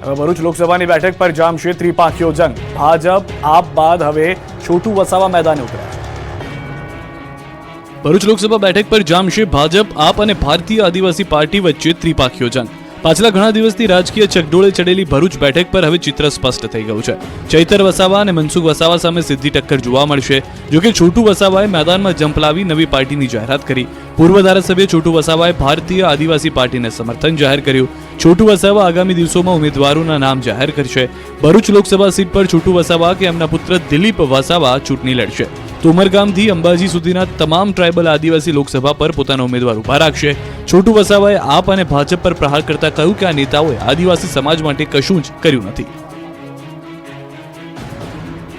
ભરૂચ લોકસભાની બેઠક પર જામશે ત્રિપાખીયો જંગ. ભાજપ આપ બાદ હવે છોટુ વસાવા મેદાને ઉતર્યા. ભરૂચ લોકસભા બેઠક પર જામશે ભાજપ આપ અને ભારતીય આદિવાસી પાર્ટી વચ્ચે ત્રિપાખીયો જંગ. પાછલા ઘણા દિવસથી રાજકીય ચકડોળે ચડેલી ભરૂચ બેઠક પર હવે ચિત્ર સ્પષ્ટ થઈ ગયું છે. ચૈતર વસાવા અને મનસુખ વસાવા સામે સીધી ટક્કર જોવા મળશે. જોકે છોટુ વસાવાએ મેદાનમાં જંપ લાવી નવી પાર્ટીની જાહેરાત કરી. પૂર્વ ધારાસભ્ય છોટુ વસાવાએ ભારતીય આદિવાસી પાર્ટીને સમર્થન જાહેર કર્યું. છોટુ વસાવા આગામી દિવસોમાં ઉમેદવારોના નામ જાહેર કરશે. ભરૂચ લોકસભા સીટ પર છોટુ વસાવા કે એમના પુત્ર દિલીપ વસાવા ચૂંટણી લડશે. તો ઉમરગામથી અંબાજી સુધીના તમામ ટ્રાયબલ આદિવાસી લોકસભા પર પોતાના ઉમેદવાર ઉભા રાખશે. છોટુ વસાવાએ આપ અને ભાજપ પર પ્રહાર કરતા કહ્યું કે આ નેતાઓએ આદિવાસી સમાજ માટે કશું જ કર્યું નથી.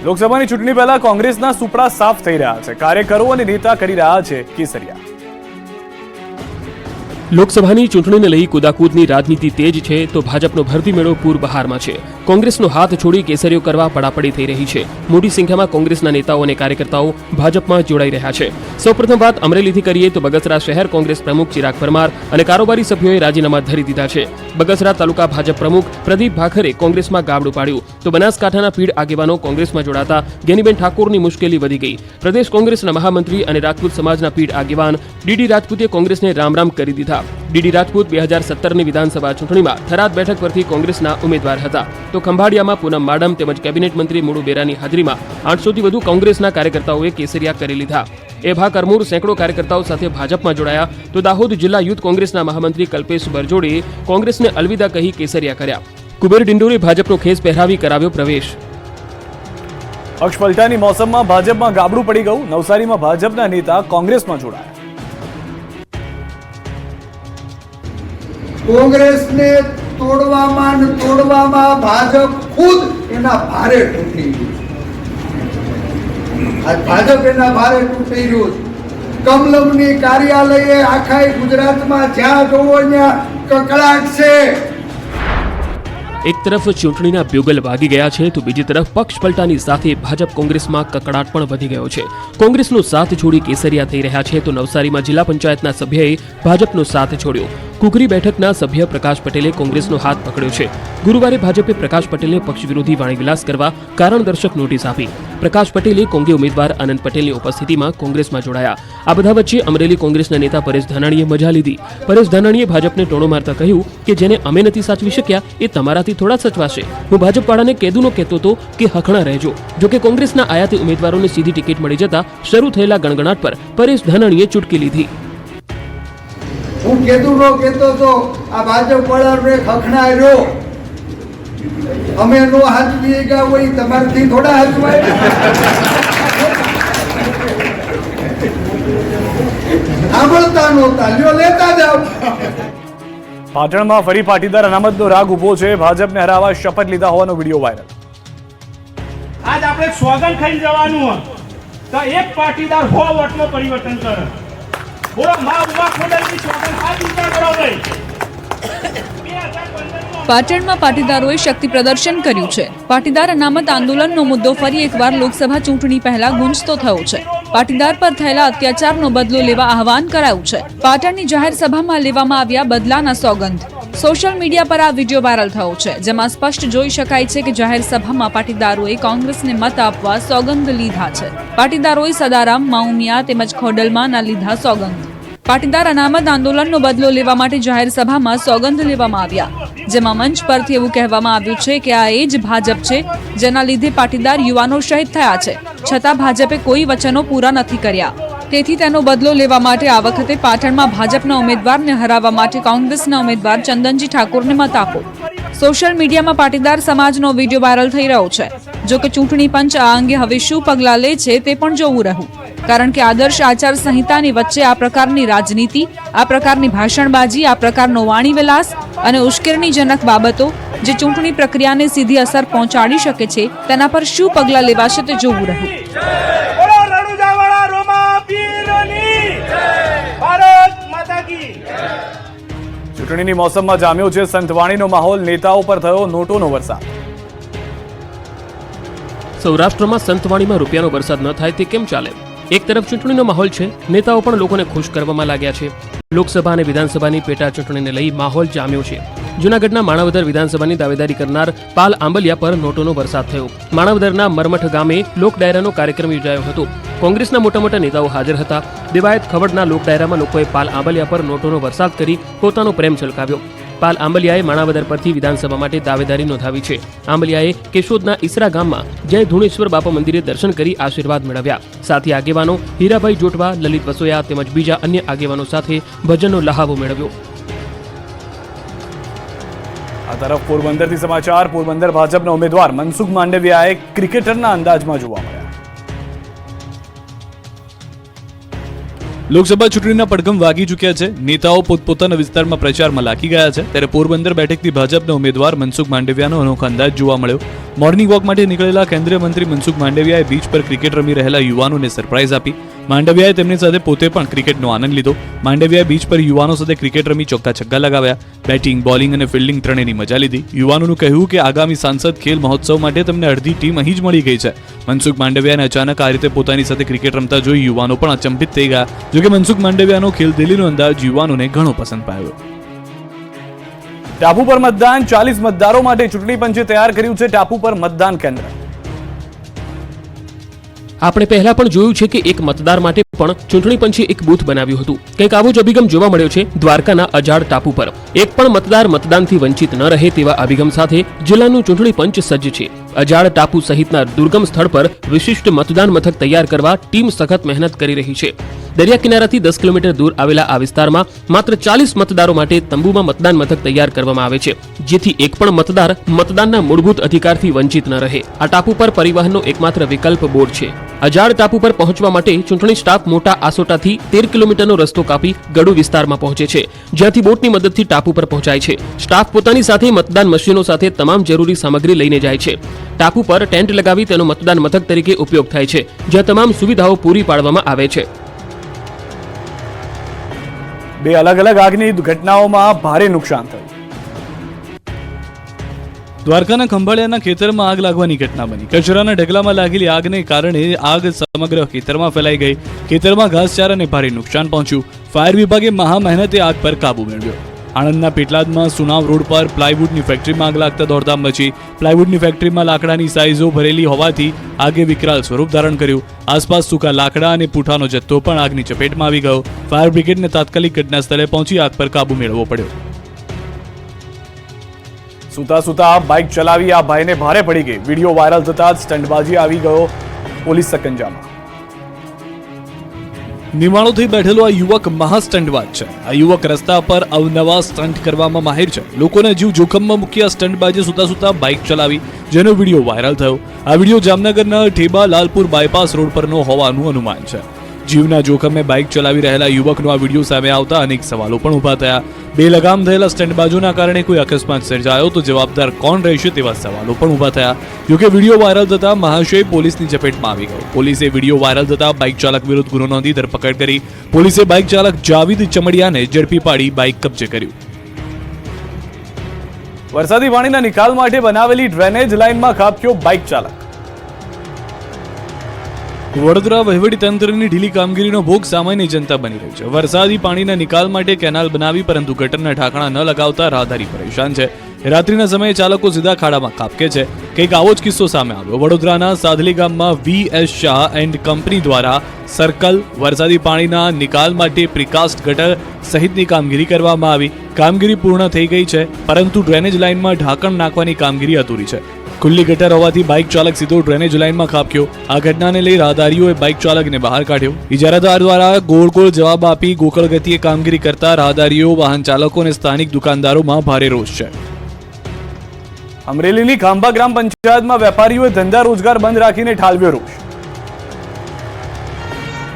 લોકસભાની ચૂંટણી પહેલા કોંગ્રેસના સુપડા સાફ થઈ રહ્યા છે. કાર્યકરો અને નેતા કરી રહ્યા છે કેસરિયા. લોકસભાની ચૂંટણીને લઈ કુદાકૂદની રાજનીતિ તેજ છે તો ભાજપનો ભરતી મેળો પૂર બહારમાં છે. કોંગ્રેસનો હાથ છોડી કેસરીઓ કરવા પડાપડી થઈ રહી છે. મોટી સંખ્યામાં કોંગ્રેસના નેતાઓ અને કાર્યકર્તાઓ ભાજપમાં જોડાઈ રહ્યા છે. સૌપ્રથમ વાત અમરેલીથી કરીએ તો બગસરા શહેર કોંગ્રેસ પ્રમુખ ચિરાગ પરમાર અને કારોબારી સભ્યોએ રાજીનામા ધરી દીધા છે. બગસરા તાલુકા ભાજપ પ્રમુખ પ્રદીપ ભાખરે કોંગ્રેસમાં ગાબડું પાડ્યું તો બનાસકાંઠાના પીઢ આગેવાનો કોંગ્રેસમાં જોડાતા ગેનીબેન ઠાકોરની મુશ્કેલી વધી ગઈ. પ્રદેશ કોંગ્રેસના મહામંત્રી અને રાજપૂત સમાજના પીઢ આગેવાન ડીડી રાજપૂતે કોંગ્રેસને રામ રામ કરી દીધા. ડીડી રાજપૂત 2017ની વિધાનસભા ચૂંટણીમાં થરાદ બેઠક પરથી કોંગ્રેસના ઉમેદવાર હતા તો ખંભાળિયામાં પૂનમ માડમ તેમજ કેબિનેટ મંત્રી મુળુ બેરાની હાજરીમાં 800 થી વધુ કોંગ્રેસના કાર્યકર્તાઓએ કેસરિયા કરી લીધા. એભા કરમૂર સેંકડો કાર્યકર્તાઓ સાથે ભાજપમાં જોડાયા તો દાહોદ જિલ્લા યુથ કોંગ્રેસના મહામંત્રી કલ્પેશ બરજોડે કોંગ્રેસને અલવિદા કહી કેસરિયા કર્યા. કુબેર ડિંડોરે ભાજપનો ખેસ પહેરાવી કરાવ્યો પ્રવેશ. પક્ષપલટાની મોસમમાં ભાજપમાં ગાબડું પડી ગયું. નવસારીમાં ભાજપના નેતા કોંગ્રેસમાં જોડાયા. કોંગ્રેસને તોડવામાં ભાજપ ખુદ એના ભારે તૂટી ગયું. આજ ભાજપ એના ભારે તૂટી ગયું. કમલમની કાર્યાલયે આખા ગુજરાતમાં જ્યાં જોવો ત્યાં કકળાટ છે. એક તરફ ચૂંટણીના બ્યુગલ વાગી ગયા છે તો બીજી તરફ પક્ષ પલટાની સાથે ભાજપ કોંગ્રેસમાં કકડાટ પણ વધી ગયો છે. કોંગ્રેસનો સાથ છોડી કેસરિયા થઈ રહ્યા છે તો નવસારીમાં જિલ્લા પંચાયતના સભ્યએ ભાજપનો સાથ છોડ્યો. કુકરી બેઠકના સભ્ય પ્રકાશ પટેલે કોંગ્રેસનો હાથ પકડ્યો છે. ગુરુવારે ભાજપે પ્રકાશ પટેલને પક્ષ વિરોધી વાણીવિલાસ કરવા કારણદર્શક નોટિસ આપી. પ્રકાશ પટેલે કોંગ્રેસ ઉમેદવાર આનંદ પટેલની ઉપસ્થિતિમાં કોંગ્રેસમાં જોડાયા. આ બધા વચ્ચે અમરેલી કોંગ્રેસના નેતા પરેશ ધાનાણીએ મજા લીધી. પરેશ ધાનાણીએ ભાજપને ટોણો મારતા કહ્યું કે જેને અમે નથી સાચવી શક્યા એ તમારાથી થોડા સચવાશે. હું ભાજપવાળાને કેદુનો કહેતો હતો કે હખણા રહેજો. જોકે કોંગ્રેસના આયાતી ઉમેદવારોને સીધી ટિકિટ મળી જતા શરૂ થયેલા ગણગણાટ પર પરેશ ધાનાણીએ ચૂટકી લીધી. હું કેદુનો કહેતો હતો આ ભાજપ વાળાને ખખણા રહ્યો. અમે નો હાચવીએ ગયા હોય તમારથી થોડા હાચવાય. સાંભળતા નહોતા લ્યો લેતા જાવ. પાટણમાં ફરી પાટીદાર અનામતનો રાગ ઉભો છે. ભાજપને હરાવવા શપથ લીધા હોવાનો વિડીયો વાયરલ. આજ આપણે સોગંદ ખાઈ જવાનું હોય તો એક પાટીદાર 100 વોટમાં પરિવર્તન કરે. બોલો મા ઉમા ખોડલની સોગંદ આ વિચાર કરો ભાઈ. પાટણમાં પાટીદારોએ શક્તિ પ્રદર્શન કર્યું છે. પાટીદાર અનામત આંદોલનનો મુદ્દો ફરી એકવાર લોકસભા ચૂંટણી પહેલા ગુંજતો થયો છે. પાટીદાર પર થયેલા અત્યાચારનો બદલો લેવા આહવાન કરાયું છે. પાટણની જાહેર સભામાં લેવામાં આવ્યા બદલાના સોગંદ. સોશિયલ મીડિયા પર આ વિડીયો વાયરલ થયો છે જેમાં સ્પષ્ટ જોઈ શકાય છે કે જાહેર સભામાં પાટીદારોએ કોંગ્રેસને મત આપવા સોગંદ લીધા છે. પાટીદારોએ સદારામ, માઉમિયા તેમજ ખોડલમાંના લીધા સોગંદ. પાટીદાર અનામત આંદોલનનો બદલો લેવા માટે જાહેર સભામાં સોગંદ લેવામાં આવ્યા જેમાં મંચ પરથી એવું કહેવામાં આવ્યું છે કે આ એ જ ભાજપ છે જેના લીધે પાટીદાર યુવાનો શહીદ થયા છે છતાં ભાજપે કોઈ વચનો પૂરા નથી કર્યા. તેથી તેનો બદલો લેવા માટે આ વખતે પાટણમાં ભાજપના ઉમેદવારને હરાવવા માટે કોંગ્રેસના ઉમેદવાર ચંદનજી ઠાકોરને મત આપો. સોશિયલ મીડિયામાં પાટીદાર સમાજનો વિડીયો વાયરલ થઈ રહ્યો છે. જો કે ચૂંટણી પંચ આ અંગે હવે શું પગલાં લે છે તે પણ જોવું રહ્યું. કારણ કે આદર્શ આચાર સંહિતાની વચ્ચે આ પ્રકારની રાજનીતિ, આ પ્રકારની ભાષણબાજી, આ પ્રકારનો વાણીવિલાસ અને ઉશ્કેરણીજનક બાબતો જે ચૂંટણી પ્રક્રિયાને સીધી અસર પહોંચાડી શકે છે તેના પર શું પગલાં લેવાશે તે જોવું રહ્યું. ચૂંટણીની મોસમમાં જામ્યો છે સંતવાણીનો માહોલ. નેતાઓ પર થયો નોટોનો વરસાદ. સૌરાષ્ટ્રમાં સંતવાણીમાં રૂપિયાનો વરસાદ ન થાય તે કેમ ચાલે? એક તરફ ચૂંટણીનો માહોલ છે, નેતાઓ પણ લોકોને ખુશ કરવામાં લાગ્યા છે. લોકસભા અને વિધાનસભાની પેટા ચૂંટણીને લઈ માહોલ જામ્યો છે. જૂનાગઢના માણાવદર વિધાનસભાની દાવેદારી કરનાર પાલ આંબલિયા પર નોટોનો વરસાદ થયો. માણાવદરના મરમઠ ગામે લોક ડાયરાનો કાર્યક્રમ યોજાયો હતો. કોંગ્રેસના મોટા નેતાઓ હાજર હતા. દેવાયત ખવડના લોક ડાયરામાં લોકોએ પાલ આંબલિયા પર નોટોનો વરસાદ કરી પોતાનો પ્રેમ છલકાવ્યો. પાલ આંબલિયાએ માણાવદર પરથી વિધાનસભા માટે દાવેદારી નોંધાવી છે. આંબલિયાએ કેશોદના ઈસરા ગામમાં જય ધુણેશ્વર બાપા મંદિરે દર્શન કરી આશીર્વાદ મેળવ્યા. સાથી આગેવાનો હીરાભાઈ જોટવા, લલિત વસોયા તેમજ બીજા અન્ય આગેવાનો સાથે ભજનનો લહાવો મેળવ્યો. આ તરફ પોરબંદરથી સમાચાર. પોરબંદર ભાજપના ઉમેદવાર મનસુખ માંડવિયાએ ક્રિકેટરના અંદાજમાં જોવા મળ્યા. લોકસભા ચૂંટણીના પડઘમ વાગી ચૂક્યા છે. નેતાઓ પોતપોતાના વિસ્તારમાં પ્રચારમાં લાગી ગયા છે. ત્યારે પોરબંદર બેઠકથી ભાજપના ઉમેદવાર મનસુખ માંડવિયાનો અનોખો અંદાજ જોવા મળ્યો. મોર્નિંગ વોક માટે નીકળેલા કેન્દ્રીય મંત્રી મનસુખ માંડવિયાએ બીચ પર ક્રિકેટ રમી રહેલા યુવાનોને સરપ્રાઇઝ આપી. માંડવિયાએ તેમની સાથે પોતે પણ ક્રિકેટનો આનંદ લીધો. માંડવિયાએ બીચ પર યુવાનો સાથે ક્રિકેટ રમી ચોક્કા છગ્ગા લગાવ્યા. બેટિંગ, બોલિંગ અને ફિલ્ડિંગ ત્રણેયની મજા લીધી. યુવાનોનું કહેવું કે આગામી સાંસદ ખેલ મહોત્સવ માટે તેમને અડધી ટીમ અહીં જ મળી ગઈ છે. મનસુખ માંડવિયાને અચાનક આ રીતે પોતાની સાથે ક્રિકેટ રમતા જોઈ યુવાનો પણ અચંબિત થઈ ગયા. જોકે મનસુખ માંડવિયાનો ખેલદિલીનો અંદાજ યુવાનોને ઘણો પસંદ પાયો. ટાપુ પર મતદાન. 40 મતદારો માટે ચૂંટણી પંચે તૈયાર કર્યું છે ટાપુ પર મતદાન કેન્દ્ર. આપણે પહેલા પણ જોયું છે કે એક મતદાર માટે પણ ચૂંટણી પંચે એક બૂથ બનાવ્યું હતું. કંઈક આવો જ અભિગમ જોવા મળ્યો છે દ્વારકાના અજાડ ટાપુ પર. એક પણ મતદાર મતદાનથી વંચિત ન રહે તેવા અભિગમ સાથે જિલ્લાનું ચૂંટણી પંચ સજ્જ છે. અજાડ ટાપુ સહિતના દુર્ગમ સ્થળ પર વિશિષ્ટ મતદાન મથક તૈયાર કરવા ટીમ સખત મહેનત કરી રહી છે. દરિયા કિનારાથી 10 કિલોમીટર દૂર આવેલા આ વિસ્તારમાં માત્ર 40 મતદારો માટે તંબુમાં મતદાન મથક તૈયાર કરવામાં આવે છે, જેથી એક પણ મતદાર મતદાનના મૂળભૂત અધિકારથી વંચિત ન રહે. આ ટાપુ પર પરિવહનનો એકમાત્ર વિકલ્પ બોટ છે. અજાડ ટાપુ પર પહોંચવા માટે ચૂંટણી સ્ટાફ મોટા આસોટાથી 13 કિલોમીટરનો રસ્તો કાપી ગડુ વિસ્તારમાં પહોંચે છે, જ્યાંથી બોટની મદદથી ટાપુ પર પહોંચાય છે. સ્ટાફ પોતાની સાથે મતદાન મશીનો સાથે તમામ જરૂરી સામગ્રી લઈને જાય છે. ટાપુ પર ટેન્ટ લગાવી તેનો મતદાન મથક તરીકે ઉપયોગ થાય છે, જ્યાં તમામ સુવિધાઓ પૂરી પાડવામાં આવે છે. બે અલગ અલગ આગની ઘટનાઓમાં ભારે નુકસાન થયું. દ્વારકાના ખંભાળિયાના ખેતરમાં આગ લાગવાની ઘટના બની. કચરાના ઢગલામાં લાગેલી આગને કારણે આગ સમગ્ર ખેતરમાં ફેલાઈ ગઈ. ખેતરમાં ઘાસચારાને ભારે નુકસાન પહોંચ્યું. ફાયર વિભાગે મહા મહેનતે આગ પર કાબુ મેળવ્યો. આણંદના પેટલાદમાં સુનાવ રોડ પર પ્લાયવુડની ફેક્ટરીમાં આગ લાગતા દોડધામ મચી. પ્લાયવુડની ફેક્ટરીમાં લાકડાની સાઇઝો ભરેલી હોવાથી આગે વિકરાળ સ્વરૂપ ધારણ કર્યું. આસપાસ સૂકા લાકડા અને પૂઠાનો જથ્થો પણ આગની ચપેટમાં આવી ગયો. ફાયર બ્રિગેડને તાત્કાલિક ઘટના સ્થળે પહોંચી આગ પર કાબુ મેળવવો પડ્યો. સુતા સુતા બાઇક ચલાવી આ ભાઈને ભારે પડી ગઈ. વિડીયો વાયરલ થતા જ સ્ટંટબાજી આવી ગયો પોલીસ સકંજામાં. નિમાણોથી બેઠેલો આ યુવક મહા સ્ટંટબાજ છે. આ યુવક રસ્તા પર અવનવા સ્ટંટ કરવામાં માહિર છે. લોકોને જીવ જોખમમાં મૂકી આ સ્ટંટબાજે સુતા સુતા બાઇક ચલાવી, જેનો વિડીયો વાયરલ થયો. આ વિડીયો જામનગરના ઠેબા લાલપુર બાયપાસ રોડ પરનો હોવાનું અનુમાન છે. જીવના જોખમે બાઇક ચલાવી રહેલા યુવકનો આ વિડીયો સામે આવતા અનેક સવાલો પણ ઊભા થયા. બે લગામ થયેલા સ્ટંટબાજોના કારણે કોઈ અકસ્માત સર્જાયો તો જવાબદાર કોણ રહેશે તેવા સવાલો પણ ઊભા થયા. જોકે વિડીયો વાયરલ થતા મહાશય પોલીસની ચપેટમાં આવી ગયો. પોલીસે વિડીયો વાયરલ થતા બાઇક ચાલક વિરુદ્ધ ગુનો નોંધી ધરપકડ કરી. પોલીસે બાઇક ચાલક જાવીદ ચમડિયાને ઝડપી પાડી બાઇક કબજે કર્યું. વરસાદી પાણીના નિકાલ માટે બનાવેલી ડ્રેનેજ લાઇનમાં ખાબક્યો બાઇક ચાલક. વડોદરા વહીવટીતંત્રની ઢીલી કામગીરીનો ભોગ સામાન્ય જનતા બની રહી છે. વરસાદી પાણીના નિકાલ માટે કેનાલ બનાવી પરંતુ ગટરના ઢાંકણા ન લગાવતા રાહદારી પરેશાન છે. રાત્રિના સમયે ચાલકો સીધા ખાડામાં ખાબકે છે. કંઈક આવો જ કિસ્સો સામે આવ્યો. વડોદરાના સાદલી ગામમાં VS શાહ એન્ડ કંપની દ્વારા સર્કલ વરસાદી પાણીના નિકાલ માટે પ્રિકાસ્ટ ગટર સહિતની કામગીરી કરવામાં આવી. કામગીરી પૂર્ણ થઈ ગઈ છે, પરંતુ ડ્રેનેજ લાઇનમાં ઢાંકણ નાખવાની કામગીરી અધૂરી છે. ખુલ્લી ગટર હોવાથી બાઇક ચાલક સીધો ડ્રેનેજ લાઇનમાં ખાબક્યો. આ ઘટનાને લઈ રાહદારીઓએ બાઇક ચાલકને બહાર કાઢ્યો. ઇજારાદાર દ્વારા ગોળ જવાબ આપી ગોકળ ગતિએ કામગીરી કરતા રાહદારીઓ, વાહન ચાલકો અને સ્થાનિક દુકાનદારોમાં ભારે રોષ છે. અમરેલીની ખાંભા ગ્રામ પંચાયતમાં વેપારીઓએ ધંધા રોજગાર બંધ રાખીને ઠાલવ્યો રોષ.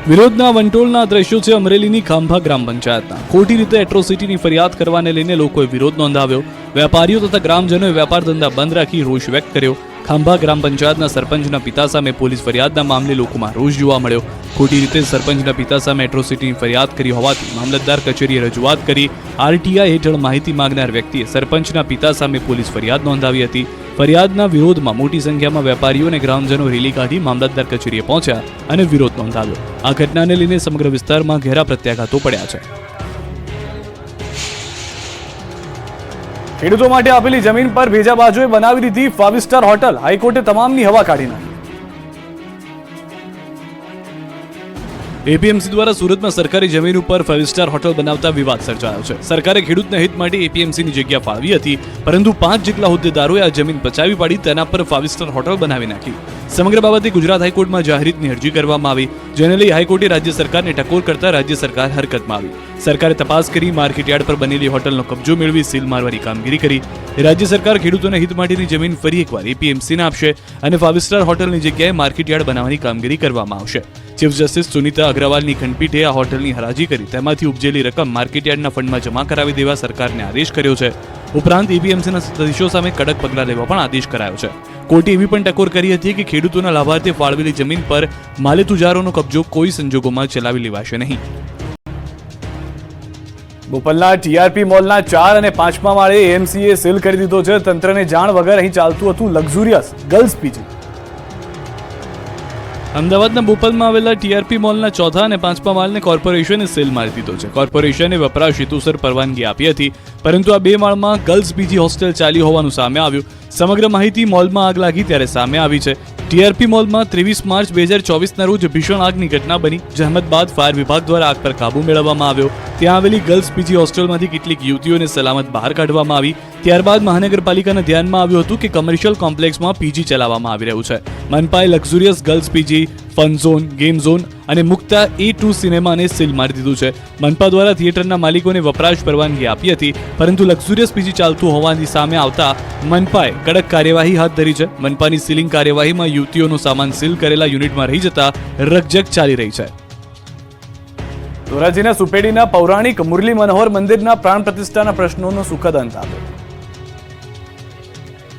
વિરોધના વંટોળના દ્રશ્યો છે અમરેલીની ખાંભા ગ્રામ પંચાયતના. ખોટી રીતે એટ્રોસિટીની ફરિયાદ કરવાને લઈને લોકોએ વિરોધ નોંધાવ્યો. વેપારીઓ તથા ગ્રામજનોએ વેપાર ધંધા બંધ રાખી રોષ વ્યક્ત કર્યો. ખાંભા ગ્રામ પંચાયતના સરપંચના પિતા સામે પોલીસ ફરિયાદના મામલે લોકોમાં રોષ જોવા મળ્યો. ખોટી રીતે સરપંચના પિતા સામે એટ્રોસિટીની ફરિયાદ કરી હોવાથી મામલતદાર કચેરીએ રજૂઆત કરી. RTI હેઠળ માહિતી માંગનાર વ્યક્તિએ સરપંચના પિતા સામે પોલીસ ફરિયાદ નોંધાવી હતી. ફરિયાદના વિરોધમાં મોટી સંખ્યામાં વેપારીઓ અને ગ્રામજનો રેલી કાઢી મામલતદાર કચેરીએ પહોંચ્યા અને વિરોધ નોંધાવ્યો. આ ઘટનાને લઈને સમગ્ર વિસ્તારમાં ઘેરા પ્રત્યાઘાતો પડ્યા છે. ખેડૂતો માટે આપેલી જમીન પર ભેજા બાજુએ બનાવી દીધી 5 સ્ટાર હોટલ, હાઈકોર્ટે તમામની હવા કાઢી નાખી. એપીએમસી દ્વારા સુરતમાં સરકારી જમીન ઉપર 5 સ્ટાર હોટલ બનાવતા વિવાદ સર્જાયો છે. સરકારે ખેડૂતના હિત માટે એપીએમસીની જગ્યા ફાળવી હતી, પરંતુ 5 જેટલા હોદ્દેદારોએ આ જમીન પચાવી પાડી તેના પર 5 સ્ટાર હોટલ બનાવી નાખી. સમગ્ર બાબતે ગુજરાત હાઈકોર્ટમાં જાહેરહિતની અરજી કરવામાં આવી, જેને લઈ હાઈકોર્ટે રાજ્ય સરકારને ટકોર કરતા રાજ્ય સરકાર હરકતમાં આવી. સરકારે તપાસ કરી માર્કેટયાર્ડ પર બનેલી હોટલનો કબજો મેળવી સીલ મારવાની કામગીરી કરી. રાજ્ય સરકાર ખેડૂતોના હિત માટેની જમીન ફરી એકવાર એપીએમસીને આપશે અને 5 સ્ટાર હોટલની જગ્યાએ માર્કેટયાર્ડ બનાવવાની કામગીરી કરવામાં આવશે. ચીફ જસ્ટિસ સુનીતા અગ્રવાલની ખંડપીઠે આ હોટલની હરાજી કરી તેમાંથી ઉપજેલી રકમ માર્કેટયાર્ડના ફંડમાં જમા કરાવી દેવા સરકારને આદેશ કર્યો છે. ઉપરાંત એપીએમસીના સદસ્યો સામે કડક પગલાં લેવા પણ આદેશ કરાયો છે. કોર્ટે એવી પણ ટકોર કરી હતી કે ખેડૂતોના લાભાર્થે ફાળવેલી જમીન પર માલેતુજારોનો કબજો કોઈ સંજોગોમાં ચલાવી લેવાશે નહીં. બોપલના ટીઆરપી મોલના 4 અને 5મા માળે એએમસીએ સીલ કરી દીધો છે. તંત્રને જાણ વગર અહીં ચાલતું હતું લક્ઝુરિયસ ગર્લ્સ પીજી. અમદાવાદના બોપલમાં આવેલા ટીઆરપી મોલના 4થા અને 5મા માળને કોર્પોરેશને સીલ મારી દીધો છે. કોર્પોરેશને વપરાશ હેતુસર પરવાનગી આપી હતી, પરંતુ આ 2 માળમાં ગર્લ્સ પીજી હોસ્ટેલ ચાલી હોવાનું સામે આવ્યું. સમગ્ર માહિતી મોલમાં આગ લાગી ત્યારે સામે આવી છે. ટીઆરપી મોલમાં 23 માર્ચ 2024ના રોજ ભીષણ આગની ઘટના બની. જહેમત બાદ ફાયર વિભાગ દ્વારા આગ પર કાબુ મેળવવામાં આવ્યો. ત્યાં આવેલી ગર્લ્સ પીજી હોસ્ટેલમાંથી કેટલીક યુવતીઓને સલામત બહાર કાઢવામાં આવી. ત્યારબાદ મહાનગરપાલિકાના ધ્યાનમાં આવ્યું હતું કે કમર્શિયલ કોમ્પ્લેક્સમાં પીજી ચલાવવામાં આવી રહ્યું છે. મનપાએ luxurious girls PG, fun zone, game zone અને મુક્તા A2 સિનેમાને સીલ મારી દીધું છે. મનપા દ્વારા થિયેટરના માલિકોને વપરાશ પરવાનગી આપી હતી, પરંતુ લક્ઝુરિયસ પીજી ચાલતું હોવાની સામે આવતા મનપાએ કડક કાર્યવાહી હાથ ધરી છે. મનપાની સીલિંગ કાર્યવાહીમાં યુવતીઓનો સામાન સીલ કરેલા યુનિટમાં રહી જતા રકઝક ચાલી રહી છે. ધોરાજીના સુપેડીના પૌરાણિક મુરલી મનોહર મંદિરના પ્રાણ પ્રતિષ્ઠાના પ્રશ્નોનો સુખદ અંત આવ્યો.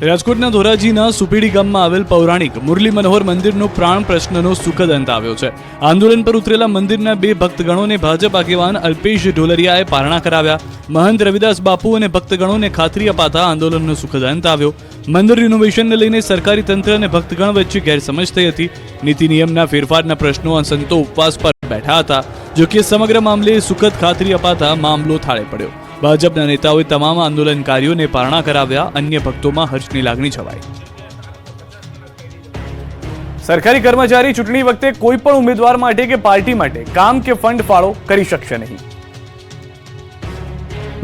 રાજકોટના ધોરાજીના સુપેડી ગામમાં આવેલ પૌરાણિક મુરલી મનોહર મંદિરનો પ્રાણ પ્રશ્નનો સુખદ અંત આવ્યો છે. આંદોલન પર ઉતરેલા મંદિરના 2 ભક્તગણોને ભાજપ આગેવાન અલ્પેશ ઢોલરિયાએ પારણા કરાવ્યા. મહંત રવિદાસ બાપુ અને ભક્તગણોને ખાતરી અપાતા આંદોલનનો સુખદ અંત આવ્યો. મંદિર રિનોવેશનને લઈને સરકારી તંત્ર અને ભક્તગણ વચ્ચે ગેરસમજ થઈ હતી. નીતિ નિયમના ફેરફારના પ્રશ્નો સંતો ઉપવાસ પર બેઠા હતા. જોકે સમગ્ર મામલે સુખદ ખાતરી અપાતા મામલો થાળે પડ્યો. ભાજપના નેતાઓએ તમામ આંદોલનકારીઓને પારણા કરાવ્યા. અન્ય ભક્તોમાં હર્ષની લાગણી છવાઈ. સરકારી કર્મચારી ચૂંટણી વખતે કોઈ પણ ઉમેદવાર માટે કે પાર્ટી માટે કામ કે ફંડ ફાળો કરી શકશે નહીં.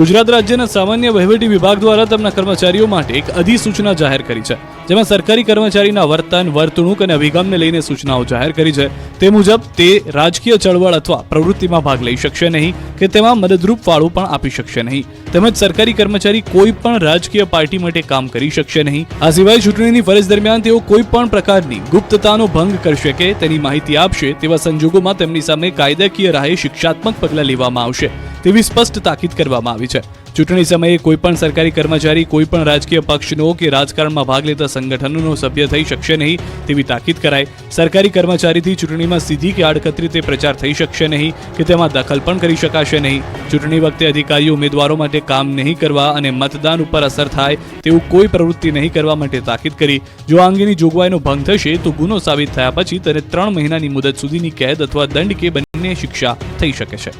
ગુજરાત રાજ્યના સામાન્ય વહીવટી વિભાગ દ્વારા તેમના કર્મચારીઓ માટે એક અધિસૂચના જાહેર કરી છે, જેમાં સરકારી કર્મચારીના વર્તન, વર્તણૂક અને અભિગમને લઈને સૂચનાઓ જાહેર કરી છે. તે મુજબ તે રાજકીય ચળવળ અથવા પ્રવૃત્તિમાં ભાગ લઈ શકશે નહીં કે તેમાં મદદરૂપ ફાળો પણ આપી શકશે નહીં. તેમજ સરકારી કર્મચારી કોઈ પણ રાજકીય પાર્ટી માટે કામ કરી શકશે નહીં. આ સિવાય ચૂંટણીની ફરજ દરમિયાન તેઓ કોઈ પણ પ્રકારની ગુપ્તતાનો ભંગ કરશે કે તેની માહિતી આપશે તેવા સંજોગોમાં તેમની સામે કાયદાકીય રાહે શિક્ષાત્મક પગલાં લેવામાં આવશે તેવી સ્પષ્ટ તાકીદ કરવામાં આવી છે. ચૂંટણી સમયે કોઈ પણ સરકારી કર્મચારી કોઈ પણ રાજકીય પક્ષનો કે રાજકારણમાં ભાગ લેતા સંગઠનોનો સભ્ય થઈ શકશે નહીં તેવી તાકીદ કરાઈ. સરકારી કર્મચારીથી ચૂંટણીમાં સીધી કે આડકતરી રીતે પ્રચાર થઈ શકશે નહીં કે તેમાં દખલ પણ કરી શકાશે નહીં. ચૂંટણી વખતે અધિકારીઓ ઉમેદવારો માટે કામ નહીં કરવા અને મતદાન ઉપર અસર થાય તેવું કોઈ પ્રવૃત્તિ નહીં કરવા માટે તાકીદ કરી. જો આ અંગેની જોગવાઈનો ભંગ થશે તો ગુનો સાબિત થયા પછી તેને 3 મહિનાની મુદત સુધીની કેદ અથવા દંડ કે બંને શિક્ષા થઈ શકે છે.